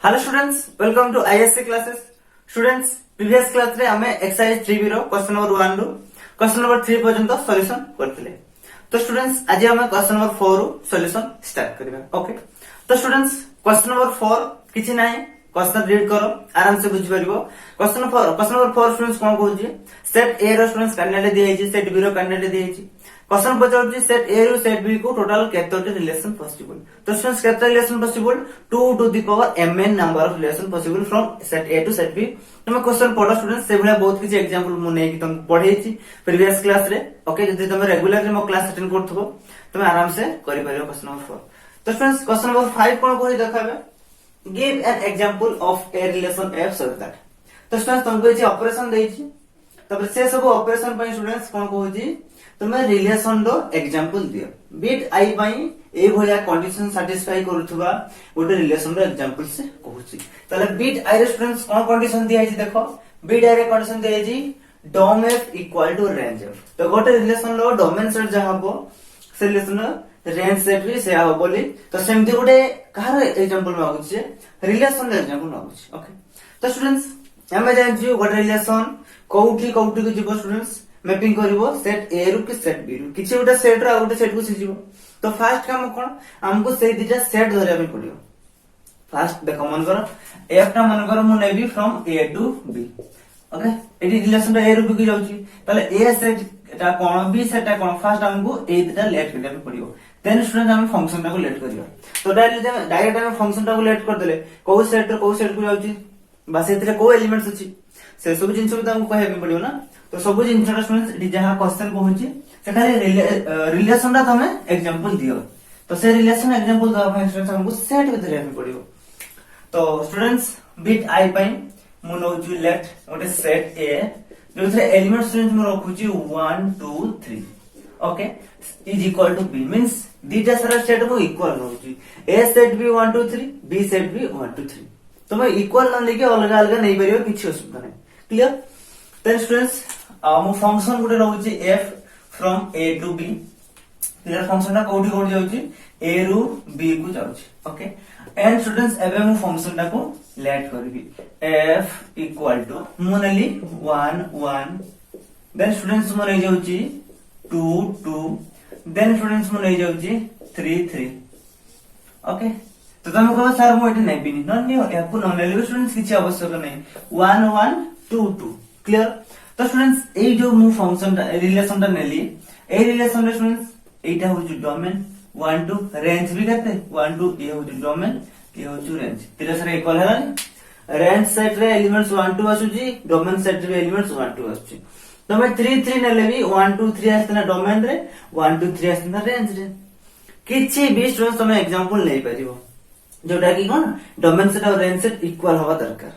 Hello students, welcome to ISC classes. Students, previous class रे हमें exercise 3B रो question number 1 रू question number 3 पर्यंत solution करथिले। तो स्टूडेंट्स, आज हम क्वेश्चन नंबर 4 रू सॉल्यूशन स्टार्ट करबा। ओके, तो स्टूडेंट्स, क्वेश्चन नंबर 4 किछि नाही, क्वेश्चन रीड करो, आराम से बुझि परिबो। क्वेश्चन नंबर 4 स्टूडेंट्स कोन कहूची, सेट ए रो स्टूडेंट्स कैंडिडेट दिया है, सेट बी रो कैंडिडेट दिया है। क्वेश्चन पचाउची सेट ए रू सेट बी को टोटल केतोटी रिलेशन पॉसिबल। तो स्टूडेंट्स केते relation possible, 2 to the power mn number of relation possible from set A to set B. तुम क्वेश्चन पढ़ो स्टूडेंट्स, से भला बहुत किछि एग्जांपल मु नै कि तुम पढेछि प्रीवियस क्लास रे। ओके, जदि तुम रेगुलरली मो क्लास अटेंड करथबो तुम आराम से करि परिबो क्वेश्चन नंबर 4। तो स्टूडेंट्स, क्वेश्चन नंबर 5 कोन कहि देखाबे, give an example of a relation f so that. तो स्टूडेंट्स, तुमको एछि ऑपरेशन देछि, तब से सब ऑपरेशन पई स्टूडेंट्स कोन कहूछि, तुम रिलेशन रो एग्जांपल दियो। बिट आई पई ए भलिया कंडीशन सैटिस्फाई करूथबा गोटे रिलेशन रो एग्जांपल से कहूछि। तले बिट आई रे स्टूडेंट्स कोन कंडीशन दिया है देखो, बिट आई रे कंडीशन दिया है dom F equal to range F. तो गोटे रिलेशन रो डोमेन सेट जहा हबो से रिलेशन रेंज सेट भी से हबो बोली। तो सेमति गोटे कहार एग्जांपल मागुछि, रिलेशन रो एग्जांपल मागुछि। ओके, तो स्टूडेंट्स, हमें जानछि गोटे रिलेशन कोउठी कोउठी को जीवो स्टूडेंट्स मैपिंग करिवो सेट ए रु कि सेट बी रु, किछि गोटे सेट रो गोटे सेट को सिजिवो। तो फास्ट काम कोन, हमको से दिटा सेट धरिया पे पड़ियो। फास्ट देखो, मन करो एफ टा मन करो मु नेबी from A to B. Okay, एडी रिलेशन ए रु बी की जाउची, ताले ए सेट टा कोन, बी सेट टा कोन, फास्ट हमको ए दिटा लेट करिया पे पड़ियो। देन स्टूडेंट हम फंक्शन टा को लेट करियो। तो डायरेक्ट हम फंक्शन टा को लेट कर देले को सेट को जाउची, बस एतरे को एलिमेंट्स अछि से सब जिंस भी हमको कहबे पड़ियो ना। तो सब जिंस स्टूडेंट्स जहां क्वेश्चन पहुंची सेठारे रिलेशन दा तमे एग्जांपल दियो। तो से रिलेशन एग्जांपल दवा ପାଇଁ स्टूडेंट्स हमको सेट भी धरिया पड़ियो। तो स्टूडेंट्स, बिट आई पई मु नोजु लेट ओटे सेट ए जोथरे एलिमेंट स्टूडेंट्स मु रखुची 1 2 3। Okay, is equal to B means दीटा सारा सेट को इक्वल होची। ए सेट भी 1 2 3, बी सेट भी 1 2 3। तो मैं इक्वल न लेके अलग अलग नहीं परियो, किछि असुविधा नहीं। क्लियर? देन स्टूडेंट्स, मो फंक्शन गुटे रहउची f from a to b। Clear? Function ता कोठी कोठी जाउची, a रु b को जाउची। ओके, एंड स्टूडेंट्स एबे मु फंक्शन ता को लेट करबी f इक्वल टू मु नेली 1 1। देन स्टूडेंट्स मु नै जाउची 2 2। देन स्टूडेंट्स मु नै जाउची 3 3। ओके, तो तुम कहो सर मु एटी नेबी नहीं याकू न नेले स्टूडेंट्स किछि आवश्यक नहीं, 1 1 2 2। क्लियर? तो स्टूडेंट्स, ए जो मु फंक्शन रिलेशन ता नेली, ए रिलेशन रे स्टूडेंट्स एटा होची डोमेन 1 2, रेंज भी करते 1 2, ए होची डोमेन, ए होची रेंज। तेरे सारे इक्वल है ना। रेंज सेट रे एलिमेंट्स 1 2 आसुची, डोमेन सेट रे एलिमेंट्स 1 2 आसुची। तो मैं 3 3 नेले भी 1 2 3 आस्तना डोमेन रे, 1 2 3 आस्तना रेंज रे। किछि भी स्टूडेंट्स तुम एग्जांपल नै परिबो जोटा कि कोन डोमेन सेट और रेंज सेट इक्वल हवा दरकार।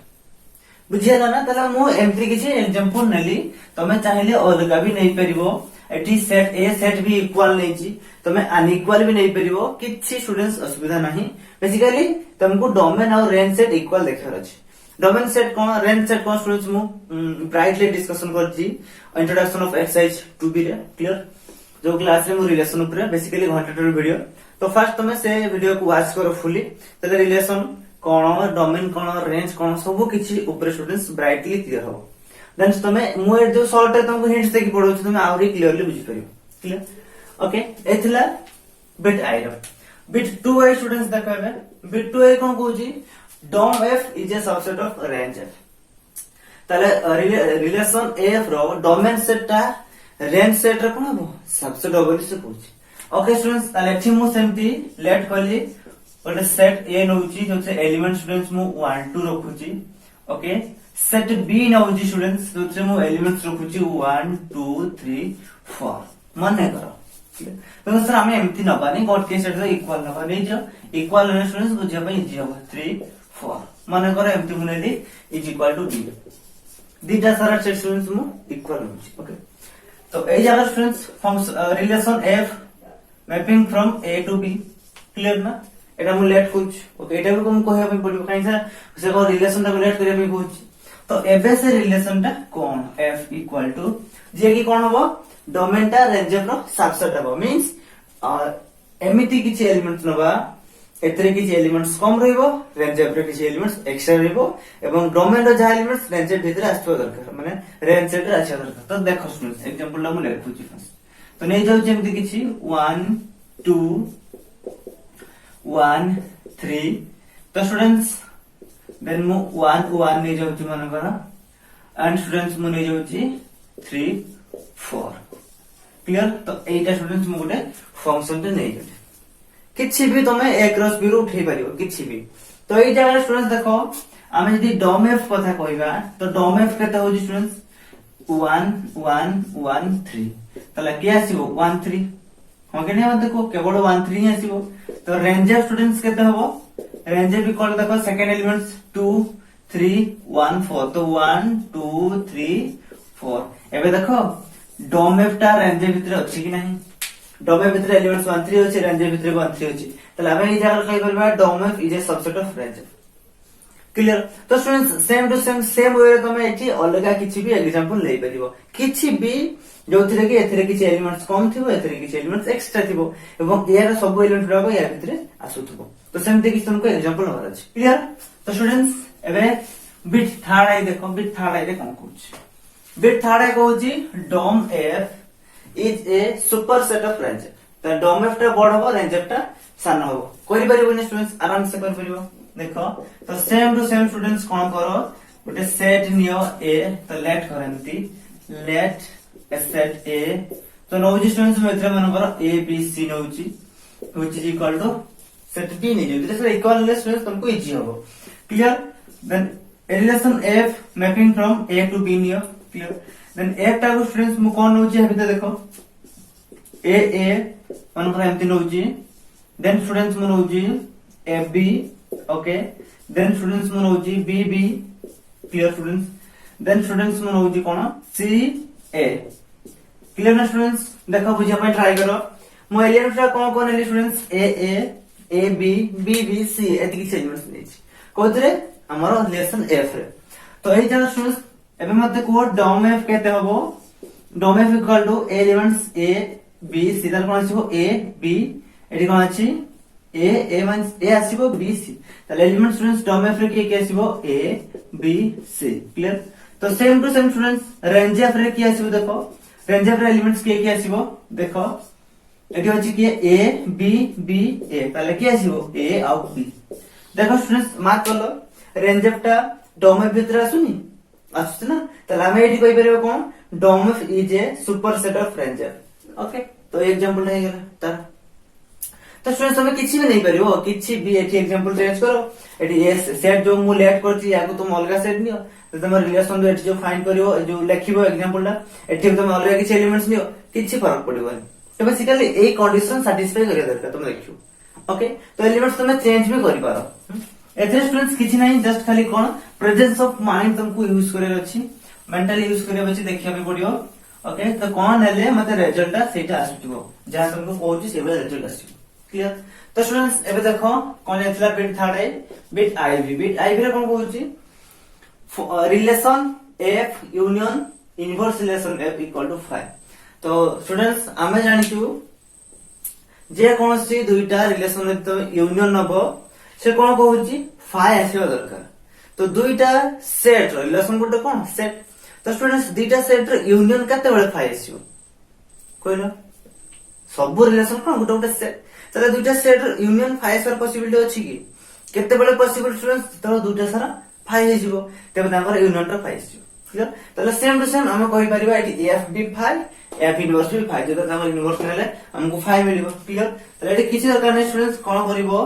बुझियला ना? तला मु एंट्री किछि एग्जांपल नेली, तमे चाहिले अलगा भी नै परिबो। एटी सेट ए सेट भी इक्वल नै छी, तमे अनइक्वल भी नै परिबो, किछि स्टूडेंट्स असुविधा नाही। बेसिकली तुमको डोमेन और रेंज सेट इक्वल देखार अछि। डोमेन सेट कोन, रेंज सेट कोन स्टूडेंट्स मु ब्राइटली डिस्कशन करछि इंट्रोडक्शन ऑफ एक्सरसाइज 2B रे। क्लियर? जो क्लास रे मु रिलेशन ऊपर बेसिकली घंटाटर वीडियो। तो फर्स्ट तुम से वीडियो को वॉच करो फुली, तले रिलेशन कोन, डोमेन कोन, रेंज कोन, सब किछि ऊपर स्टूडेंट्स ब्राइटली क्लियर हो। देन तुम मु जो शॉर्ट है तुमको हिंट्स देकी पढौ छी, तुम आउरी क्लियरली बुझि परियो। क्लियर? ओके, एथिला बिट आई रो। बिट 2 आई स्टूडेंट्स देखबे, बिट 2 आई कोन कहूची, dom F is a subset of range F. तले रिलेशन एफ रो डोमेन सेट ता रेंज सेट रे कोन हो सबसेट ओवर से कहूची। ओके स्टूडेंट्स, ताले एठी मु सेमती लेट कली ओटे सेट ए नउची, जो से एलिमेंट स्टूडेंट्स मु 1 2 रखुची। ओके, सेट बी नउची स्टूडेंट्स, जो से मु एलिमेंट्स रखुची 1 2 3 4। माने करो। तो सर हमें एमती नबानी गोट के सेट रे इक्वल नबानी, जो इक्वल रे स्टूडेंट्स बुझिया पई इजी हो 3 4। माने करो एमती मु नेली इज इक्वल टू बी। दीटा सारा सेट स्टूडेंट्स मु इक्वल होची। ओके, तो ए जगह students function relation F mapping from A to B. Clear ना? एटा मु लेट कुछ। ओके, एटा भी कोन कहया पे पड़ियो, काई से को रिलेशन ता लेट करिया पे कहूची। तो एबे से रिलेशन ता कोन f इक्वल टू जे की कोन होबो, डोमेन ता रेंज रो सबसेट होबो। मींस एमिति किछि एलिमेंट्स नबा एथरे किछि एलिमेंट्स कम रहइबो रेंज एफ रे किछि एलिमेंट्स एक्स्ट्रा रहइबो एवं डोमेन रो जा एलिमेंट्स रेंज एफ भितर आछो दरकार माने रेंज सेट रे आछो दरकार तो देखो स्टूडेंट्स एग्जांपल ला मु लेखुची फर्स्ट तो नै जाउ जेमति किछि 1 2 1 3 तो स्टूडेंट्स देन मु 1 1 नै जाउची मन करा एंड स्टूडेंट्स मु नै जाउची 3 4 क्लियर तो एटा स्टूडेंट्स मु गोटे फंक्शन ते नै गेले किछि भी तमे ए क्रॉस बी रो उठै परिबो किछि भी तो एई जगह स्टूडेंट्स देखो आमे जदी डोम एफ कथा कहबा तो डोम एफ केते होजी स्टूडेंट्स 1 1 1 3 तला के आसीबो 1 3 हम के नै देखो केवल 1 3 ही आसीबो तो रेंज ऑफ स्टूडेंट्स केते हबो रेंज ऑफ इक्वल देखो सेकंड एलिमेंट्स 2 3 1 4 तो 1 2 3 4 एबे देखो डोम एफ टा रेंज भीतर अछि कि नहीं डोम एफ भीतर एलिमेंट्स 1 3 अछि रेंज भीतर 1 3 अछि तला आबे ई जगह कहि परबा dom F is a subset of range clear तो students same to same way तमे एठी अलगा किछि भी एग्जांपल ले परिबो किछि भी जोथिरे कि एथिरे किछि एलिमेंट्स कम थिबो एथिरे किछि एलिमेंट्स एक्स्ट्रा थिबो एवं यार सब एलिमेंट राबो या भीतर आसुथबो तो सेमते किछि तुमको एग्जांपल होबार अछि क्लियर तो स्टूडेंट्स एबे बिट थर्ड आई देखो बिट थर्ड आई कोन कहूछि बिट थर्ड आई कहूछि dom F is a superset of range तो डोम एफ टा बड़ हो रेंज एफ टा सान हो करि परिबो स्टूडेंट्स आराम से कर परिबो देखो तो सेम टू सेम स्टूडेंट्स कोन करो गोटे सेट नियो ए तो लेट करंती लेट ए सेट ए तो नौजी स्टूडेंट्स मेथरे मन करो ए बी सी नौजी which is equal to set B नहीं जो से इक्वल ले स्टूडेंट्स तुमको इजी हो clear then a relation F mapping from A to B नियो क्लियर देन एफ टा को स्टूडेंट्स मु कोन नौजी हेबे देखो ए मन करो एमती नौजी देन स्टूडेंट्स मु नौजी A B okay then students मन होजी B B clear students then students मन होजी कोन सी ए क्लियर ना स्टूडेंट्स देखो बुझिया पे ट्राई करो मो एलिमेंट रा कोन एली students A B B B C एति कि एलिमेंट्स नै छी कोथरे हमरो रिलेशन एफ रे तो एई जन स्टूडेंट्स एबे मते को डोम एफ केते हबो dom F equal to elements A B C दल कोन छिबो ए बी एटी कोन अछि ए मींस ए आसीबो बी सी ताले एलिमेंट स्टूडेंट्स डोम एफ रे के आसीबो ए बी सी क्लियर तो same to same students range f रे के आसीबो देखो रेंज एफ रे एलिमेंट्स के आसीबो देखो एटी होची कि ए बी बी ए ताले के आसीबो ए आउ बी देखो स्टूडेंट्स मार्क करलो रेंज एफ टा डोम एफ भीतर आसुनी आसुछ ना ताले हम एटी कहि परबो कोन dom F is a superset of range F okay तो एग्जांपल हे गेला तार तो स्टूडेंट्स हमें किछि भी नहीं परिबो किछि भी एठी एग्जांपल चेंज करो एठी ए सेट जो मु लेट करछि याको तुम अलगा सेट नियो तो तुम रिलेशन जो एठी जो फाइंड करियो जो लेखिबो एग्जांपल ला एठी तुम अलगा किछि एलिमेंट्स नियो किछि फरक पड़िबोनी तो बेसिकली ए कंडीशन सैटिस्फाई करिया दरकार तुम देखियो ओके तो एलिमेंट्स तुम चेंज भी करि पारो एथे स्टूडेंट्स किछि नहीं जस्ट खाली कोन प्रेजेंस ऑफ माइंड तुमको यूज करे अछि मेंटली यूज करे अछि देखिया भी पड़ियो ओके तो कोन हेले मते रिजल्ट सेटा आसुतिबो जहां तुमको कहूची सेबे रिजल्ट आसी क्लियर तो स्टूडेंट्स एबे देखो कोन एथला bit third i bit i रे कोन कहूची relation F union inverse relation F equal to 5 तो स्टूडेंट्स आमे जानिछु जे कोनसी दुईटा रिलेशन तो यूनियन नबो से कोन कहूची 5 आसीबा दरकार तो दुईटा सेट रिलेशन गोटे कोन सेट तो स्टूडेंट्स दुईटा सेट रे यूनियन कते बेले 5 आसीबो कोइलो सब रिलेशन कोन गोटे गोटे सेट तले दुईटा सेट यूनियन 5 सर पॉसिबिलिटी अछि कि केते बेले पॉसिबल स्टूडेंट्स तो दुईटा सारा 5 हे जिवो तबे तांकर यूनियन टा 5 जिवो क्लियर तले सेम टू सेम हम कहि परिबा एटी एफ बी 5 एफ इनवर्स भी 5 जदा तांकर इनवर्स नेले हमको 5 मिलिबो क्लियर तले एटी किछि दरकार नै स्टूडेंट्स कोन करिवो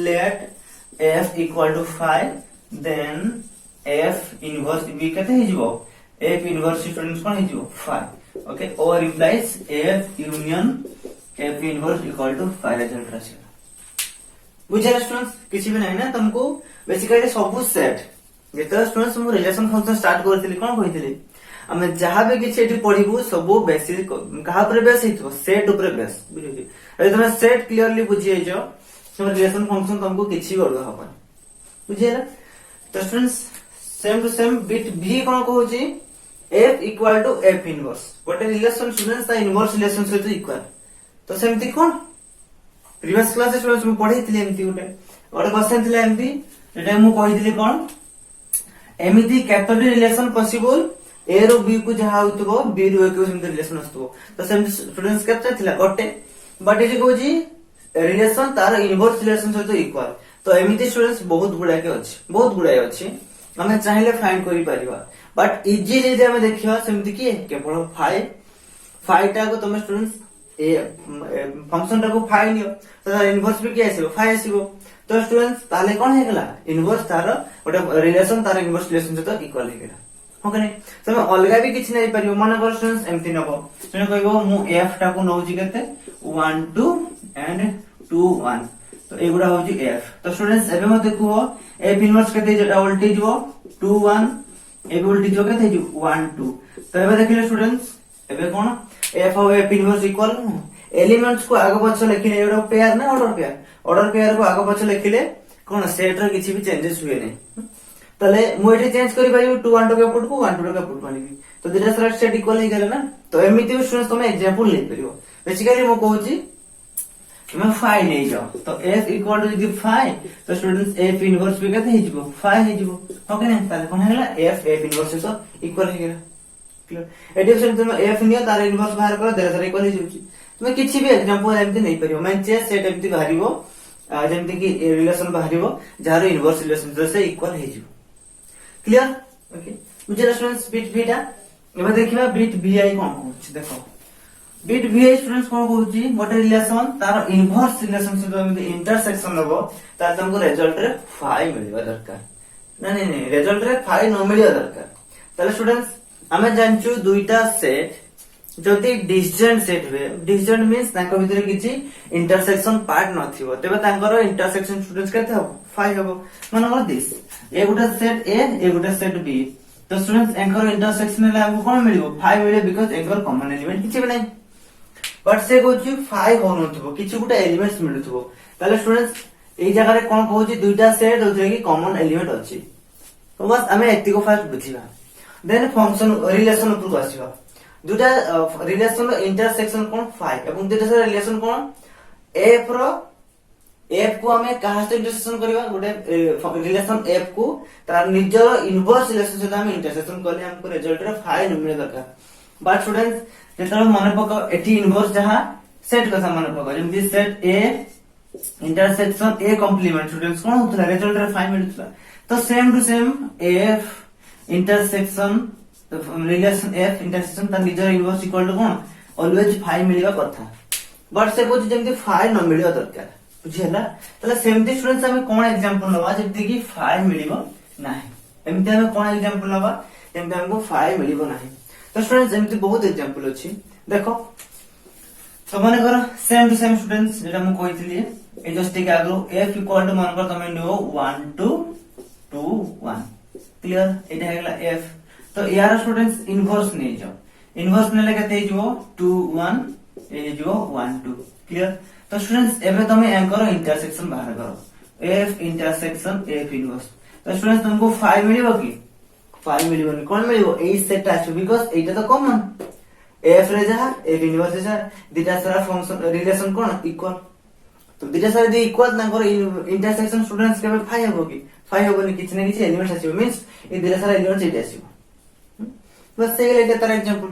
let F equal to 5 then F inverse be कते हे जिवो एफ इनवर्स स्टूडेंट्स कोन हे जिवो 5 ओके और implies F union F inverse equal to 5 result राशि बुझे स्टूडेंट्स किछि भी नहीं ना तुमको बेसिकली सब सेट जेते स्टूडेंट्स हम रिलेशन फंक्शन स्टार्ट करथिली कोन कहिथिली हम जहां भी किछि एठी पढिबु सब बेसिस कहा पर बेस हितबो सेट ऊपर बेस बुझियो अरे तुम सेट क्लियरली बुझिए जो तुम रिलेशन फंक्शन तुमको किछि गड़ो हबन बुझिएला तो students same to same bit भी कोन कहूची f equal to f inverse गोटे रिलेशन स्टूडेंट्स ता इनवर्स रिलेशन से इक्वल तो सेमती कोन प्रीवियस क्लास स्टूडेंट्स मु पढैथिले एमती गोटे क्वेश्चन थिला एमती एटा मु कहिथिले कोन एमिति केतोटी रिलेशन पॉसिबल ए रो बी को जहा होतबो बी रो ए को सेमती रिलेशन आस्तबो तो सेम स्टूडेंट्स केते थिला गोटे बट इज कोजी रिलेशन तार इनवर्स रिलेशन सहित इक्वल तो एमिति स्टूडेंट्स बहुत गुडाय अछि हमें चाहिले फाइंड करि परिबा बट इजीली जे हमें देखिबा सेमती कि केवल 5 टा को तुम स्टूडेंट्स ए फंक्शन टा को 5 नियो तो तार इनवर्स भी कि आसीबो 5 आसीबो तो स्टूडेंट्स ताले कोन हे गेला इनवर्स तार ओटा रिलेशन तार इनवर्स रिलेशन सहित इक्वल हे गेला ओके नहीं तो मैं अलगा भी किछ नै परिबो मन कर स्टूडेंट्स एमती नबो तुम कहबो मु एफ टा को नौजी केते 1 2 एंड 2 1 तो एगुडा होजी एफ तो स्टूडेंट्स एबे मते को एफ इनवर्स केते जेटा वोल्टेज हो 2 1 एबे वोल्टेज हो केते जो 1 2 तो एबे देखिले स्टूडेंट्स एबे कोन एफ और एफ इनवर्स इक्वल एलिमेंट्स को आगे पछ लिखिले एडो पेयर ना ऑर्डर पेयर को आगे पछ लिखिले कोन सेट रो किछि भी चेंजेस हुए नै तले मु एठी चेंज करि पाइबो 2 1 टू पुट को 1 2 का पुट मानिबी तो दिटा सारा सेट इक्वल हे गेला ना तो एमिति स्टूडेंट्स तुम एग्जांपल ले परिबो बेसिकली मु कहूची तुम 5 नै जाओ तो f इक्वल टू यदि 5 तो स्टूडेंट्स f इनवर्स भी केते हे जिवो 5 हे जिवो ओके ना ताले कोन हेला f इनवर्स तो इक्वल हे गेला क्लियर एडी ऑप्शन तुम f नियो तार इनवर्स बाहर करो दिटा सारा इक्वल हे जिवो तुम किछि भी एग्जांपल एमिति नै परिबो मैं चेस सेट एमिति बाहरिबो जेमति कि रिलेशन बाहरिबो जार इनवर्स रिलेशन से इक्वल हे जिवो क्लियर ओके बुझे स्टूडेंट्स बिट बीटा एबे देखिबा बिट vi कोन कहूछ देखो बिट vi स्टूडेंट्स कोन कहूची गोटे रिलेशन तार इनवर्स रिलेशन से हम इंटरसेक्शन लेबो तार तुमको रिजल्ट रे 5 मिलबा दरकार नहीं रिजल्ट रे 5 न मिलिया दरकार ताले स्टूडेंट्स हमें जानचू दुईटा सेट जदि डिसजेंट सेट हुए डिसजेंट मींस ताको भीतर किछि इंटरसेक्शन पार्ट नथिबो तबे तांकर इंटरसेक्शन स्टूडेंट्स केते हबो 5 हबो मानकर दिस ए गुटा सेट ए गुटा सेट बी तो स्टूडेंट्स एंकर इंटरसेक्शन ले हमको कोन मिलिबो 5 मिले बिकॉज़ एंकर कॉमन एलिमेंट किछि भी नै बट से कहूची 5 हो नथबो किछि गुटा एलिमेंट्स मिलुथबो ताले स्टूडेंट्स ए जगह रे कोन कहूची दुईटा सेट जोथरे कि कॉमन एलिमेंट अछि तो बस हमें एति को फर्स्ट बुझिबा देन फंक्शन रिलेशन ऊपर आसीबा दुटा रिलेशन रो इंटरसेक्शन कोन 5 एवं दुटा से रिलेशन कोन f रो f को हमें कहा से इंटरसेक्शन करबा गोटे रिलेशन f को तार निजर इनवर्स रिलेशन से हम इंटरसेक्शन करले हमको रिजल्ट रे 5 मिले दरकार बट स्टूडेंट्स जेतरा माने पका एटी इनवर्स जहां सेट कथा माने पका जेमि set a intersection a complement students कोन होतला रिजल्ट रे 5 मिलतला तो same to same f intersection relation f intersection ता निजर इनवर्स इक्वल टू कोन ऑलवेज 5 मिलिबा कथा बट से कोच जेमि 5 न मिलियो दरकार बुझियला तले सेमती स्टूडेंट्स हमें कोन एग्जांपल लवा जेमति कि 5 मिलिबो नाही एमति हमें कोन एग्जांपल लवा जेमति हमको 5 मिलिबो नाही तो स्टूडेंट्स एमति बहुत एग्जांपल अछि देखो तो माने कर सेम टू सेम स्टूडेंट्स जेटा हम कहितली ए जस्ट टिक आगरो f इक्वल टू मान कर तमे नियो 1 2 2 1 क्लियर एटा हेगला f तो यार स्टूडेंट्स इनवर्स नै जाओ इनवर्स नेले केते हिजो 2 1 ए जो 1 2 क्लियर तो स्टूडेंट्स एबे तमे एंकर इंटरसेक्शन बाहर करो f इंटरसेक्शन f इनवर्स तो स्टूडेंट्स तुमको 5 मिलिबो की 5 मिलिबो नि कोन मिलिबो ए सेट आछो बिकॉज़ एटा तो कॉमन f रे जहा f इनवर्स जहा दिटा सारा फंक्शन रिलेशन कोन इक्वल तो दिटा सारा दे इक्वल नंबर इंटरसेक्शन स्टूडेंट्स के 5 हबो की 5 हबो नि किछ नै किछ एलिमेंट्स आछो मींस ए दिटा सारा एलिमेंट्स एटा आछो बस से लेके तार एग्जांपल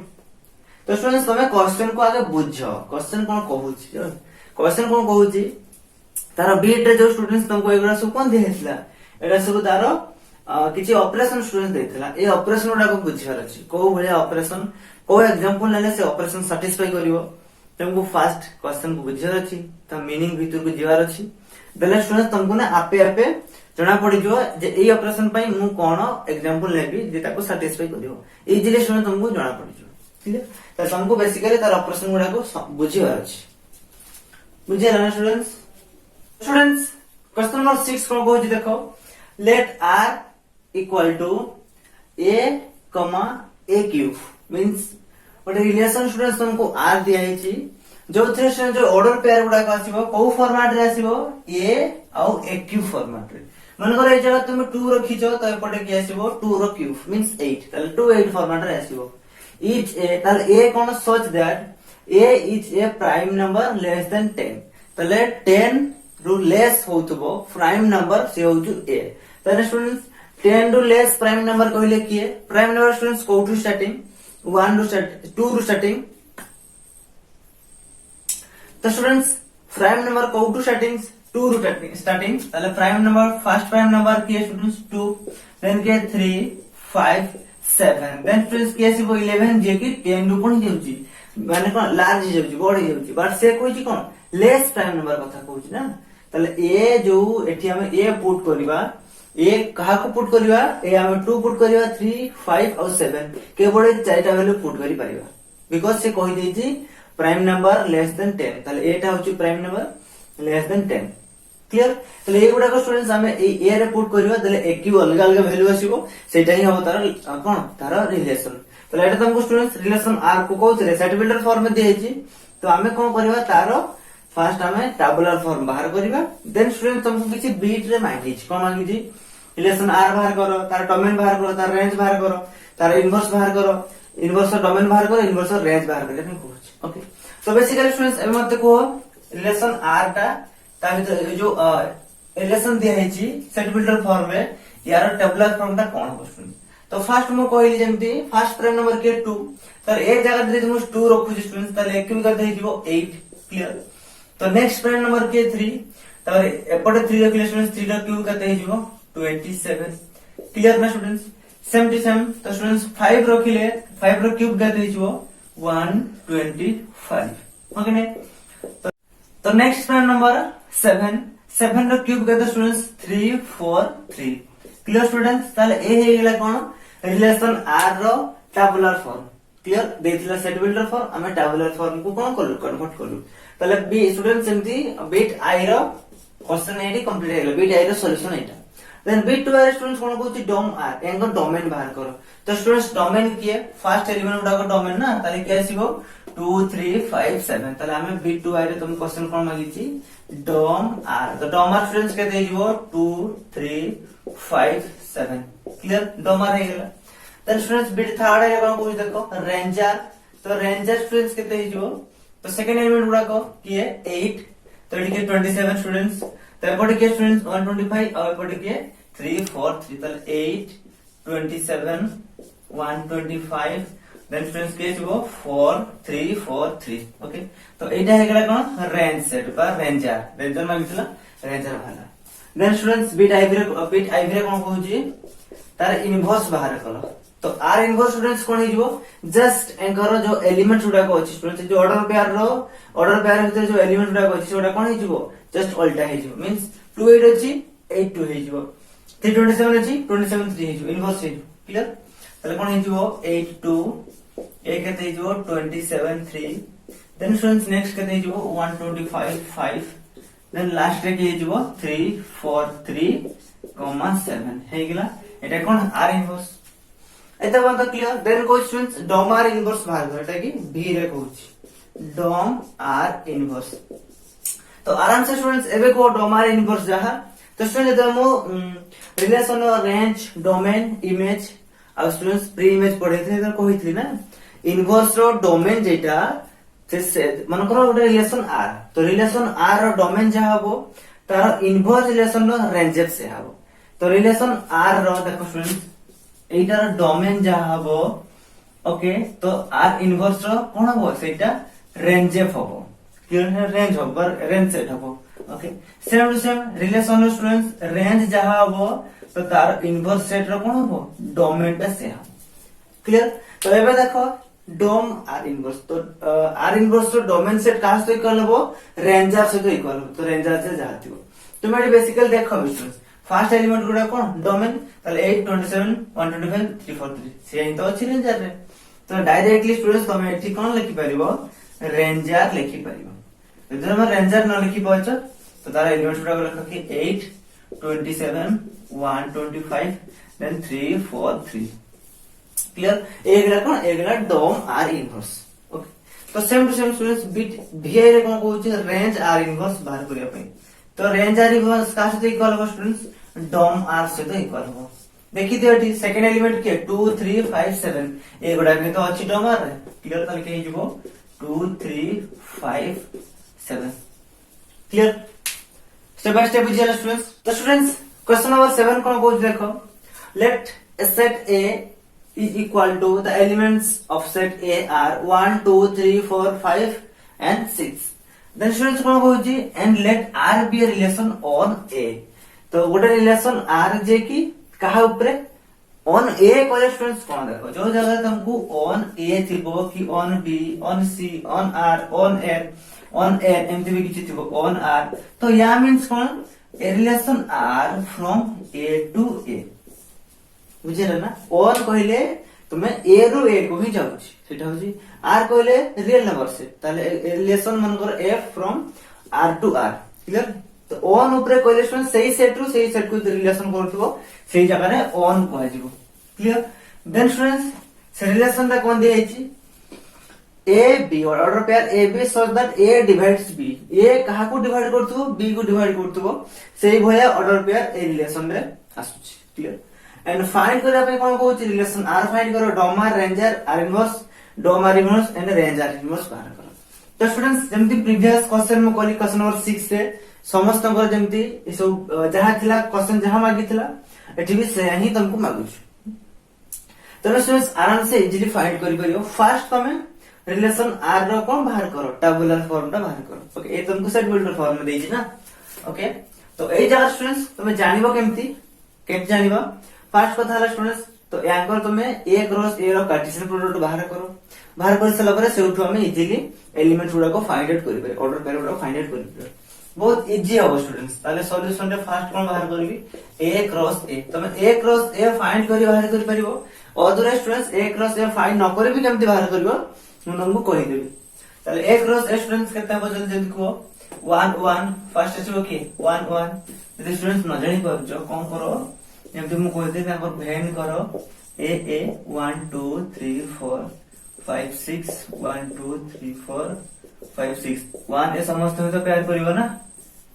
तो स्टूडेंट्स तमे क्वेश्चन को आगे बुझो क्वेश्चन कोन कहूची क्वेश्चन कोन कहूची तार बीट रे जो स्टूडेंट्स तुमको एगरा सब कोन देहितला एटा सब तार किछि ऑपरेशन स्टूडेंट देथिला ए ऑपरेशन उडा को बुझियार अछि को भले ऑपरेशन को एग्जांपल लेले से ऑपरेशन सैटिस्फाई करिवो तुमको फर्स्ट क्वेश्चन को बुझियार अछि त मीनिंग भीतर को जीवार अछि देले स्टूडेंट तुमको ना आपे आपे जना पड़ी जो जे ए ऑपरेशन पई मु कोन एग्जांपल लेबी जे ताको सैटिस्फाई करिवो इजीली स्टूडेंट तुमको जना पड़ी जो ठीक है त तुमको बेसिकली तार ऑपरेशन गुडा को बुझियार अछि बुझे ना स्टूडेंट्स क्वेश्चन नंबर 6 कोन कहू देखो let r equal to a a cube means गोटे रिलेशन स्टूडेंट्स तुमको r दिया हिची जो थ्री स्टूडेंट जो ऑर्डर पेयर गुडा को आसीबो को फॉर्मेट रे आसीबो a और a क्यूब फॉर्मेट रे मन करे ए जगह तुम 2 रखिचो तो एपटे के आसीबो 2 रो क्यूब मींस 8 ताले 2 8 फॉर्मेट रे आसीबो इच a ताले a cone such that a is a prime number less than 10 तले 10 रु लेस होतबो प्राइम नंबर से होतु ए तले स्टूडेंट्स 10 रु लेस प्राइम नंबर कहले किए प्राइम नंबर स्टूडेंट्स कोठु स्टार्टिंग 1 रु 2 रु स्टार्टिंग तो स्टूडेंट्स प्राइम नंबर कोठु स्टार्टिंग 2 रु स्टार्टिंग तले prime number first prime number किए स्टूडेंट्स 2 देन के 3 5 7 देन स्टूडेंट्स के आसीबो 11 जे कि 10 रु कोन हेउची माने कोन लार्ज हेउची बड़ हेउची बट से कोइची कोन लेस प्राइम नंबर कथा कहूची ना तले ए जो एठी हम ए पुट करबा ए कहा को पुट करबा ए हम 2 पुट करबा 3 5 और 7 केवल चारटा वैल्यू पुट करि परिबा बिकॉज़ से कहि देछि प्राइम नंबर लेस देन 10 तले एटा होची prime number less than 10 clear तले ए गुडा को स्टूडेंट्स हमें ए रे पुट करबा तले एक की अलग अलग वैल्यू आसीबो सेटा ही हम तार कोन तार रिलेशन तले एटा तुमको स्टूडेंट्स रिलेशन आर को कहउछले सेट बिल्डर फॉर्म में देछि तो हमें कोन करबा तार फर्स्ट हमें टेबुलर फॉर्म बाहर करिबा देन स्टूडेंट तुमको किछि बीट रे मांगी छी कोन मांगी छी रिलेशन आर बाहर करो तार डोमेन बाहर करो तार रेंज बाहर करो तार इनवर्स बाहर करो इनवर्स डोमेन बाहर करो इनवर्स रेंज बाहर करो मैं कहूछ ओके तो बेसिकली स्टूडेंट्स एमे मत को रिलेशन आर टा ता भीतर जो रिलेशन दिया है छी सेट बिल्डर फॉर्म में यार टेबुलर फॉर्म टा कोन हो स्टूडेंट तो फर्स्ट मो कहली जेमती फर्स्ट प्राइम नंबर के 2 तर एक जगह दे हम 2 रखु छी स्टूडेंट ताले एक भी कर दे दिबो 8 क्लियर तो नेक्स्ट प्राइम नंबर के 3 तर एपटे 3 रखले स्टूडेंट्स 3 रा क्यूब करते ही जीवो 27 क्लियर ना स्टूडेंट्स सेम टू सेम तो स्टूडेंट्स 5 रखले 5 रा क्यूब करते ही जीवो 125 ओके ने तो नेक्स्ट प्राइम नंबर 7 रा क्यूब करते स्टूडेंट्स 343 क्लियर स्टूडेंट्स ताले ए हे गेला कोन रिलेशन आर रो टेबुलर फॉर्म क्लियर देथिला सेट बिल्डर फॉर्म हमें टेबुलर फॉर्म को कोन करलु कन्वर्ट करलु ताले बी स्टूडेंट सेमती बिट आई रो क्वेश्चन एडी कंप्लीट हेला बिट आई रो सॉल्यूशन एटा देन बिट 2 आर स्टूडेंट्स कोन कहूची डोम आर एंगो डोमेन बाहर करो तो स्टूडेंट्स डोमेन किए फर्स्ट एलिमेंट उडा को डोमेन ना ताले के आसीबो 2 3 5 7 ताले हमें बिट 2 आई रे तुम क्वेश्चन कोन मांगी छी डोम आर तो डोम आर स्टूडेंट्स के देइबो 2 3 5 7 क्लियर डोम आर हे गेला देन स्टूडेंट्स बिट थर्ड है कोन कहूची देखो रेंजर तो रेंजर स्टूडेंट्स के देइबो तो सेकंड एलिमेंट गुडा को किए 8 तो एटी के 27 स्टूडेंट्स तो एपटे के स्टूडेंट्स 125 और एपटे के 343 तले 8 27 125 देन स्टूडेंट्स के जो 4343 ओके तो एटा हे गेला कोन रेंज सेट बा रेंजर मागितला रेंजर वाला देन स्टूडेंट्स बिट आईवी कोन कहूची तार इनवर्स बाहर कलो तो आर इनवर्स स्टूडेंट्स कोन हिजो जस्ट एंकर जो एलिमेंट गुडा को अछि स्टूडेंट्स जो ऑर्डर पेयर भीतर जो एलिमेंट गुडा को अछि ओडा कोन हिजो जस्ट अल्टा हिजो मींस 28 अछि 82 हिजो 327 अछि 27 3 हिजो इनवर्स हिजो क्लियर तले कोन हिजो 82 एक केते हिजो 27 3 देन स्टूडेंट्स नेक्स्ट केते हिजो 125 5 देन लास्ट रे के हिजो 3 4 3 7 हे गेला एटा कोन आर इनवर्स एता बंद क्लियर देन को स्टूडेंट्स डोम आर इनवर्स बाहर कर एटा की बी रे कहूची डोम आर इनवर्स तो आराम से स्टूडेंट्स एबे को डोम आर इनवर्स जहा तो स्टूडेंट जब रिलेशन रेंज डोमेन इमेज और स्टूडेंट्स प्री इमेज पढ़े थे तो कहितली ना इनवर्स रो डोमेन जेटा से मन करो गोटे रिलेशन आर तो रिलेशन आर रो डोमेन जहा हबो तार इनवर्स रिलेशन रो रेंज से हबो तो रिलेशन आर रो देखो स्टूडेंट्स एटार डोमेन जहा हबो ओके तो आर इनवर्स रो कोन हबो सेटा रेंज हबो क्लियर रेंज हबो रेंज सेट हबो okay same to same relation रो स्टूडेंट्स रेंज जहा हबो तो तार इनवर्स सेट रो कोन हबो डोमेन टा से हबो क्लियर तो एबे देखो डोम आर इनवर्स तो are inverse row domain set कास तो इक्वल हबो रेंजर से तो इक्वल हबो तो रेंजर से जहा थिबो तो मेरे बेसिकली देखो स्टूडेंट्स फर्स्ट एलिमेंट गुडा कोन डोमेन ताले 8 27 125 343 से तो अछि रेंजर रे तो डायरेक्टली स्टूडेंट्स तमे एठी कोन लिखि परिबो रेंजर लिखि परिबो जब हम रेंजर न लिखि पाछो तो तारा एलिमेंट गुडा को लिखो कि 8 27 125 देन 343 क्लियर एगला कोन एगला डोम आर इनवर्स ओके तो same to same students bit VI रे कोन कहू छै रेंज आर इनवर्स बाहर करिया पई तो रेंज आर इनवर्स का से इक्वल हो स्टूडेंट्स डोम आर से तो इक्वल हो देखि दियो टी सेकंड एलिमेंट के 2 3 5 7 ए गुडा के तो अछि डोम आर क्लियर तल के हिजबो 2 3 5 7 क्लियर स्टेप बाय स्टेप बुझिया स्टूडेंट्स तो स्टूडेंट्स क्वेश्चन नंबर 7 कोन कहू देखो late a set A is equal to the elements of set A are 1 2 3 4 5 and 6 then students कोन कहू and let R be a relation on A तो गोटे relation R जे की कहा ऊपर ऑन ए कहले स्टूडेंट्स कोन देखो जो जगह तुमको ऑन ए थिबो कि on B on C on R on N on N एमती भी किछि थिबो ऑन आर तो या मींस कोन A relation R from A to A बुझिले ना ऑन कहले तुमे ए रु ए को ही जाउछि सेटा होछि आर कहले रियल नंबर से ताले रिलेशन मन कर f from R to R clear तो ऑन ऊपर कहले स्टूडेंट सही सेट रु सही सेट को रिलेशन करथिबो सही जगह रे ऑन कहै जिवो क्लियर देन स्टूडेंट्स से रिलेशन दा कोन दिया हिची A B order pair A B so that A divides B A कहा को डिवाइड करथबो बी को डिवाइड करथबो सेही भया ऑर्डर पेयर ए रिलेशन रे आसुची क्लियर एंड फाइंड करा पे कोन कहूची रिलेशन आर फाइंड करो Doma ranger are inverse Doma inverse and range are inverse बाहर करो तो स्टूडेंट्स जेमति प्रीवियस क्वेश्चन में कोली क्वेश्चन नंबर 6 से समस्त जेमति ए सब जहा थिला क्वेश्चन जहा मागी थिला एठी भी से ही तुमको मागुछ तो स्टूडेंट्स आराम से इजीली फाइंड करि परियो फर्स्ट तमे रिलेशन आर रो कोन बाहर करो टेबुलर फॉर्म टा बाहर करो ओके ए तुमको सेट बिल्डर फॉर्म में देछि ना ओके तो ए जगह स्टूडेंट्स तुमे जानिबो केमति जानिबो फर्स्ट कथा हला स्टूडेंट्स तो एंकर तुमे ए क्रॉस ए रो कार्टेशियन प्रोडक्ट बाहर कर सला परे सेउठु हमें इजीली एलिमेंट गुडा को फाइंड आउट करि पारे ऑर्डर पेयर गुडा फाइंड आउट करि पारे बहुत इजी हो स्टूडेंट्स ताले सॉल्यूशन रे फर्स्ट कोन बाहर करबी ए क्रॉस ए तुमे ए क्रॉस ए फाइंड करि बाहर करि परिबो other students A cross A find न करे भी केमति बाहर करबो मु तुमको कहि देबी ताले ए क्रॉस ए स्टूडेंट्स केता बजल जल्दी को 1 1 फर्स्ट अछि ओके 1 1 यदि स्टूडेंट्स न जानि पर जो कोन करो एमति मु कहि दे ताकर भेन करो ए 1 2 3 4 5 6 1 2 3 4 5 6 1 ए समस्त में तो पेयर करिवो ना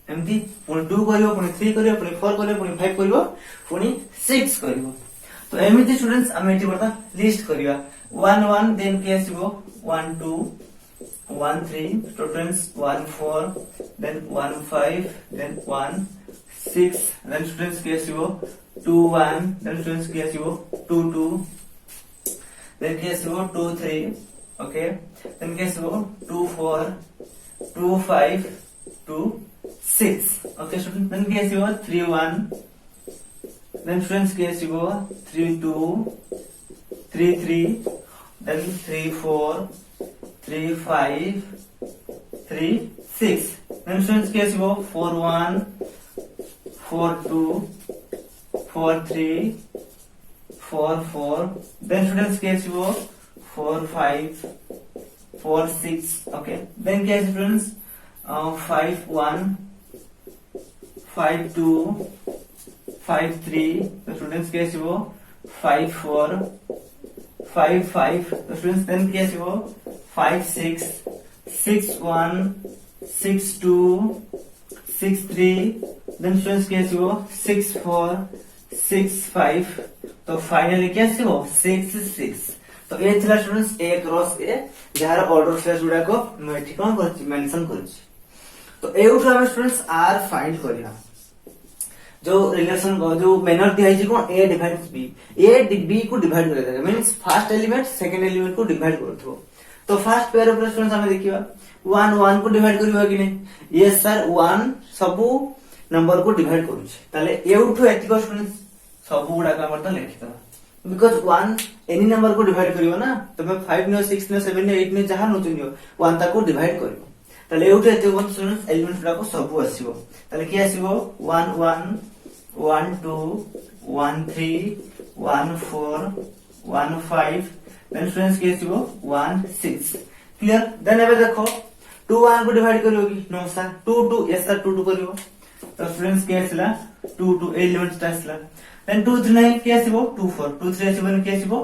एमती पुनी 2 करिवो पुनी 3 करिवो पुनी 4 करिवो पुनी 5 करिवो पुनी 6 करिवो तो एमिति स्टूडेंट्स हम एटी बता लिस्ट करिवा 1 1 देन के आसीबो 1 2 1 3 students 1 4 then 1 5 then 1 6 then students के आसीबो 2 1 देन स्टूडेंट्स के आसीबो 2 2 देन के आसीबो 2 3 okay then guess 2 4 2 5 2 6 okay students then guess 3 1 then students guess 3 2 3 3 then 3 4 3 5 3 6 then students guess 4 1 4 2 4 3 4 4 then students guess 4 5 4 6 okay then guys friends 5 1 5 2 5 3 the students guess 5 4 5 5 the students then guess 5 6 6 1 6 2 6 3 then students guess 6 4 6 5 तो finally क्या 6 6 तो ये थिला students A cross ए जहार order space गुडा को मैं ठीक कोन करछि मेंशन करछि तो ए उठो हम स्टूडेंट्स आर फाइंड करिया जो रिलेशन को जो मेनर दिया है कोन A divides B A B को डिवाइड कर देगा means first element second element को डिवाइड करथो तो फर्स्ट पेयर ऑफ स्टूडेंट्स हम देखिबा 1 1 को डिवाइड करिबा कि नहीं यस सर 1 सब नंबर को डिवाइड करूछि ताले ए उठो एतिको स्टूडेंट्स सब गुडा का मतलब लिखितो बिकॉज 1 एनी नंबर को डिवाइड करियो ना तमे 5 ने 6 ने 7 ने 8 ने जहां न चुनियो 1 ता को डिवाइड करियो ताले एउटे एते कोन स्टूडेंट्स एलिमेंट गुडा को सब आसीबो ताले की आसीबो 1 1 1 2 1 3 1 4 1 5 देन स्टूडेंट्स की आसीबो 1 6 क्लियर देन एबे देखो 2 1 को डिवाइड करियो कि नो सर 2 2 यस सर 2 2 करियो तो स्टूडेंट्स की आसीला 2 2 एलिमेंट्स ता आसीला then 2 3 9 के आसीबो 2 4 2 3 आसीबो के आसीबो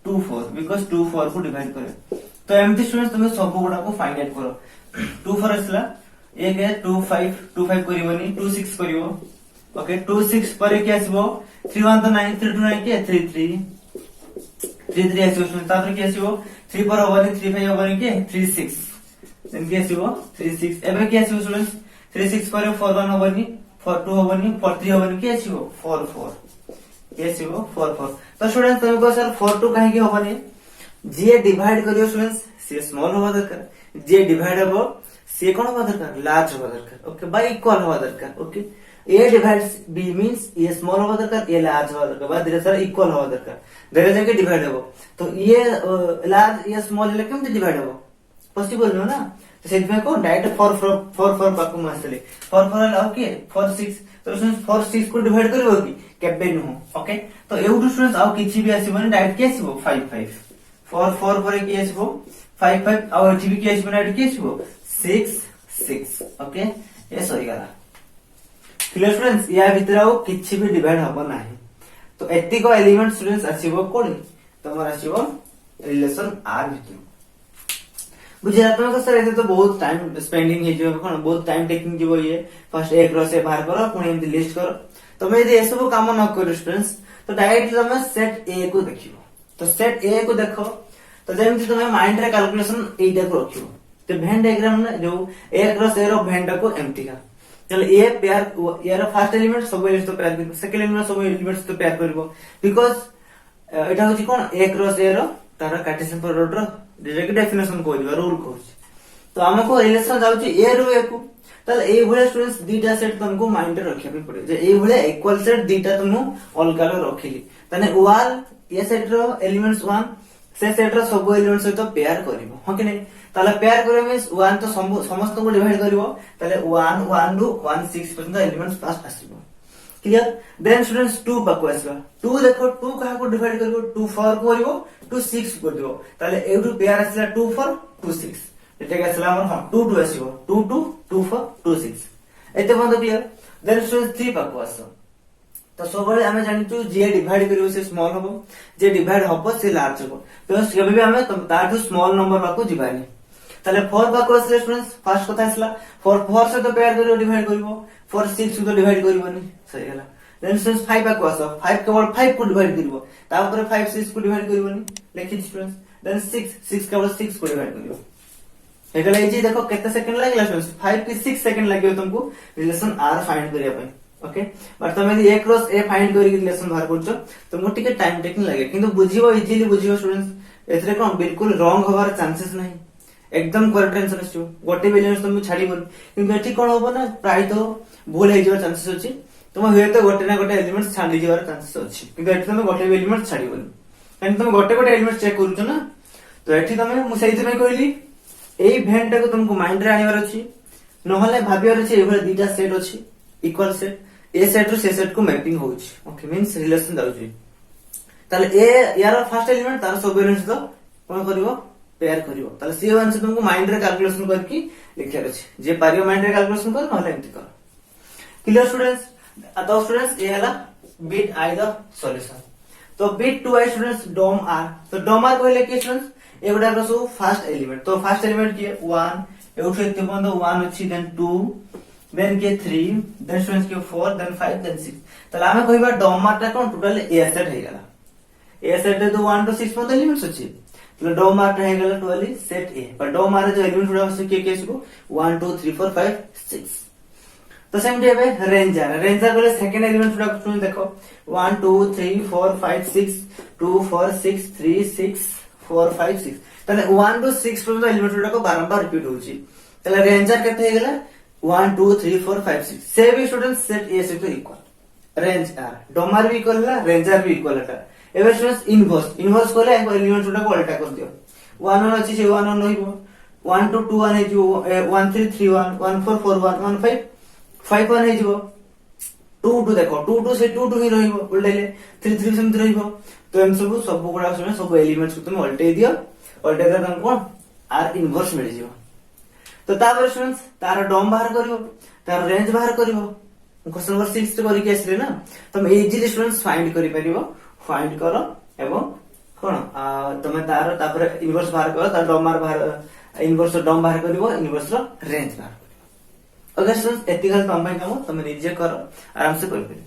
2 4 बिकॉज़ 2 4 को डिवाइड करे तो एमटी स्टूडेंट्स तुम सब गुडा को फाइंड आउट करो 2 4 आसला एक है 2 5 2 5 करिवोनी 2 6 करिवो ओके 2 6 पर के आसीबो 3 1 तो 9 3 2 9 के 3 3 3 3 आसीबो तापर के आसीबो 3 पर होबनी 3 5 होबनी के 3 6 देन के आसीबो 3 6 एबे के आसीबो स्टूडेंट्स 3 6 पर 4 1 होबनी 4 2 होबनी 4 3 होबनी के आछिबो 4 4 के आछिबो 4 4 तो स्टूडेंट्स तुम को सर 4 2 काहे के होबनी जे डिवाइड करियो स्टूडेंट्स से स्मॉल होबा दरकार जे डिवाइड हबो से कोन होबा दरकार लार्ज होबा दरकार ओके बाय इक्वल होबा दरकार okay a divides b means ये स्मॉल होबा दरकार ये लार्ज होबा दरकार बाद धीरे सर इक्वल होबा दरकार धीरे जाके डिवाइड हबो तो ये लार्ज ये स्मॉल ले केमते डिवाइड हबो पॉसिबल नो ना तो सेट में को डायरेक्ट 4 4 4 पाकु मासले 4 4 लाओ के 4 6 तो स्टूडेंट्स 4 6 को डिवाइड करबो कि केबे नु ओके तो एउटु स्टूडेंट्स आउ किछि भी आसीबो डायरेक्ट के आसीबो 5 5 4 4 पर के आसीबो 5 5 आउ एठी भी के आसीबो डायरेक्ट के आसीबो 6 6 ओके ये सही गला क्लियर स्टूडेंट्स या भीतर आउ किछि भी डिवाइड हबो नाही तो एतिको एलिमेंट स्टूडेंट्स आसीबो कोडी तमर आसीबो रिलेशन आर भीतर बुझे आपन को सर एते तो बहुत टाइम स्पेंडिंग हे जो कोन बहुत टाइम टेकिंग जीवो ये फर्स्ट एक रो से बाहर करो पुणी एमती लिस्ट करो तो मैं ये सब काम न करो स्टूडेंट्स तो डायरेक्टली तुम सेट ए को देखिबो तो सेट ए को देखो तो जेमती तुम माइंड रे कैलकुलेशन एटा को रखिबो तो वेन डायग्राम ने जो ए क्रॉस ए रो वेन को एम्प्टी का चलो ए पेयर यार फर्स्ट एलिमेंट सब एलिमेंट तो पेयर करबो सेकंड एलिमेंट सब एलिमेंट्स तो पेयर करबो बिकॉज़ एटा होची कोन ए क्रॉस ए रो तार कार्टेशियन प्रोडक्ट रो डायरेक्ट डेफिनेशन को दिबा रूल को तो हमको रिलेशन जाउची ए रो ए को ताले ए भले स्टूडेंट्स दीटा सेट तुमको माइंड रे रखिया पे पड़े जे ए भले इक्वल सेट दीटा तुम अलगा लो रखिली तने वाल ए सेट रो एलिमेंट्स 1 से सेट रो सब एलिमेंट्स सहित पेयर करबो हो कि नहीं ताले पेयर करे मींस 1 तो समस्त को डिवाइड करबो ताले 1 1 टू 1 6 पर्यंत एलिमेंट्स पास आसीबो क्लियर देन स्टूडेंट्स 2 पाको आसीबो 2 देखो 2 कहा को डिवाइड करबो 2 4 करबो 2 6 कर दिबो ताले एउटु पेयर आसीला 2 4 2 6 एटा के आसीला हमर हां 2 2 आसीबो 2 2 2 4 2 6 एते बंद क्लियर देन स्टूडेंट्स 3 पाको आसो तो सबले हमें जानिचु जे डिवाइड करियो से स्मॉल हबो जे डिवाइड हबो से लार्ज हबो तो केबे भी हमें ताठु स्मॉल नंबर पाको जिबानी ताले 4 पाको आसले स्टूडेंट्स फर्स्ट कथा आसला 4 4 से तो पेयर करियो डिवाइड करिवो 4 6 से तो डिवाइड करिवोनी सही गला देन स्टूडेंट्स 5 पाको आसो 5 केवल 5 को डिवाइड करिवो ता ऊपर 5 6 को डिवाइड करिवोनी लेखि स्टूडेंट्स देन 6 केवल 6 को डिवाइड करिवो एगला इजी देखो केते सेकंड लागला स्टूडेंट्स 5 की 6 सेकंड लागियो तुमको रिलेशन आर फाइंड करिया पय ओके बट तुम यदि ए क्रॉस ए फाइंड करी रिलेशन बाहर करछो तुमको टिके टाइम टेकिंग लागे किंतु बुझिबो इजीली बुझिबो स्टूडेंट्स एथरे कोन बिल्कुल रॉन्ग होबार चांसेस नहीं एकदम करेक्ट आंसर आछो गोटे एलिमेंट तुम छाड़ीबो किंतु एठी कोन होबो ना प्राय तो भूल हे जवर चांसेस अछि तुम हुए तो गोटे ना गोटे एलिमेंट छाडी जवर चांसेस अछि किंतु एठी तुम गोटे एलिमेंट छाड़ीबो काहे तुम गोटे गोटे एलिमेंट चेक करूछो ना तो एठी तुम मु सेहि में कहली एई भेंट को तुमको माइंड रे आनिबार अछि नहले भाबियार अछि एभले दीटा सेट अछि इक्वल सेट ए सेट रो से सेट को मैपिंग होउछि ओके मींस रिलेशन दाउछि ताले ए यार फर्स्ट एलिमेंट तार सब एलिमेंट्स तो कोन करिवो पेयर करिवो ताले सी वन से तुमको माइंड रे कैलकुलेशन करके लिखियार अछि जे पारियो माइंड रे कैलकुलेशन कर नहले एंटी कर क्लियर स्टूडेंट्स तो स्टूडेंट्स ये हला बिट आई द सॉल्यूशन तो बिट 2 आई स्टूडेंट्स डोम आर तो डोम आर कहले कि स्टूडेंट्स एगुडा को सब फर्स्ट एलिमेंट तो फर्स्ट एलिमेंट की 1 एउठो एते बंद 1 अछि देन 2 देन के 3 देन स्टूडेंट्स के 4 देन 5 देन 6 तला हमें कहबा डोम आर ता कोन टोटल ए सेट हे गला ए सेट तो 1 टू 6 पद एलिमेंट्स अछि तो डोम आर हे गला टोटली सेट ए पर डोम आर जो एलिमेंट गुडा से के आसीबो 1 2 3 4 5 6 तो सेम डे रेंजर रेंजर बोले सेकंड एलिमेंट गुडा तुम देखो 1 2 3 4 5 6 2 4 6 3 6 4 5 6 तले 1 टू 6 पर्यंत एलिमेंट गुडा को बारंबार रिपीट होउची तले रेंजर केते हे गला 1 2 3 4 5 6 से भी स्टूडेंट सेट ए से तो इक्वल रेंज आर डोमर भी इक्वल है रेंजर भी इक्वल है एबे स्टूडेंट्स इनवर्स कोले एलिमेंट गुडा को उल्टा कर दियो 1 1 अछि से 1 1 होइबो 1 2 2 1 है जो 1 3 3 1 1 4 4 1 1 5 5 1 है जो 2 2 देखो 2 2 से 2 2 ही रहिबो उल्टेले 3 3 सम रहिबो तो एम सब गुडा सब एलिमेंट्स को तुम उल्टे दियो उल्टे दा तुमको आर इनवर्स मिल जिवो तो तापर स्टूडेंट्स तार डोम बाहर करिवो तार रेंज बाहर करिवो क्वेश्चन नंबर 6 तो करी के आसले ना तुम इजीली स्टूडेंट्स फाइंड करि परिवो फाइंड करो एवं कोन तुम तार तापर इनवर्स बाहर करो तार डोम बाहर इनवर्स डोम बाहर करिवो इनवर्स रो रेंज बाहर करिवो अगर स्टूडेंट्स एतिकल तुम काम तुम निजे करो आराम से करि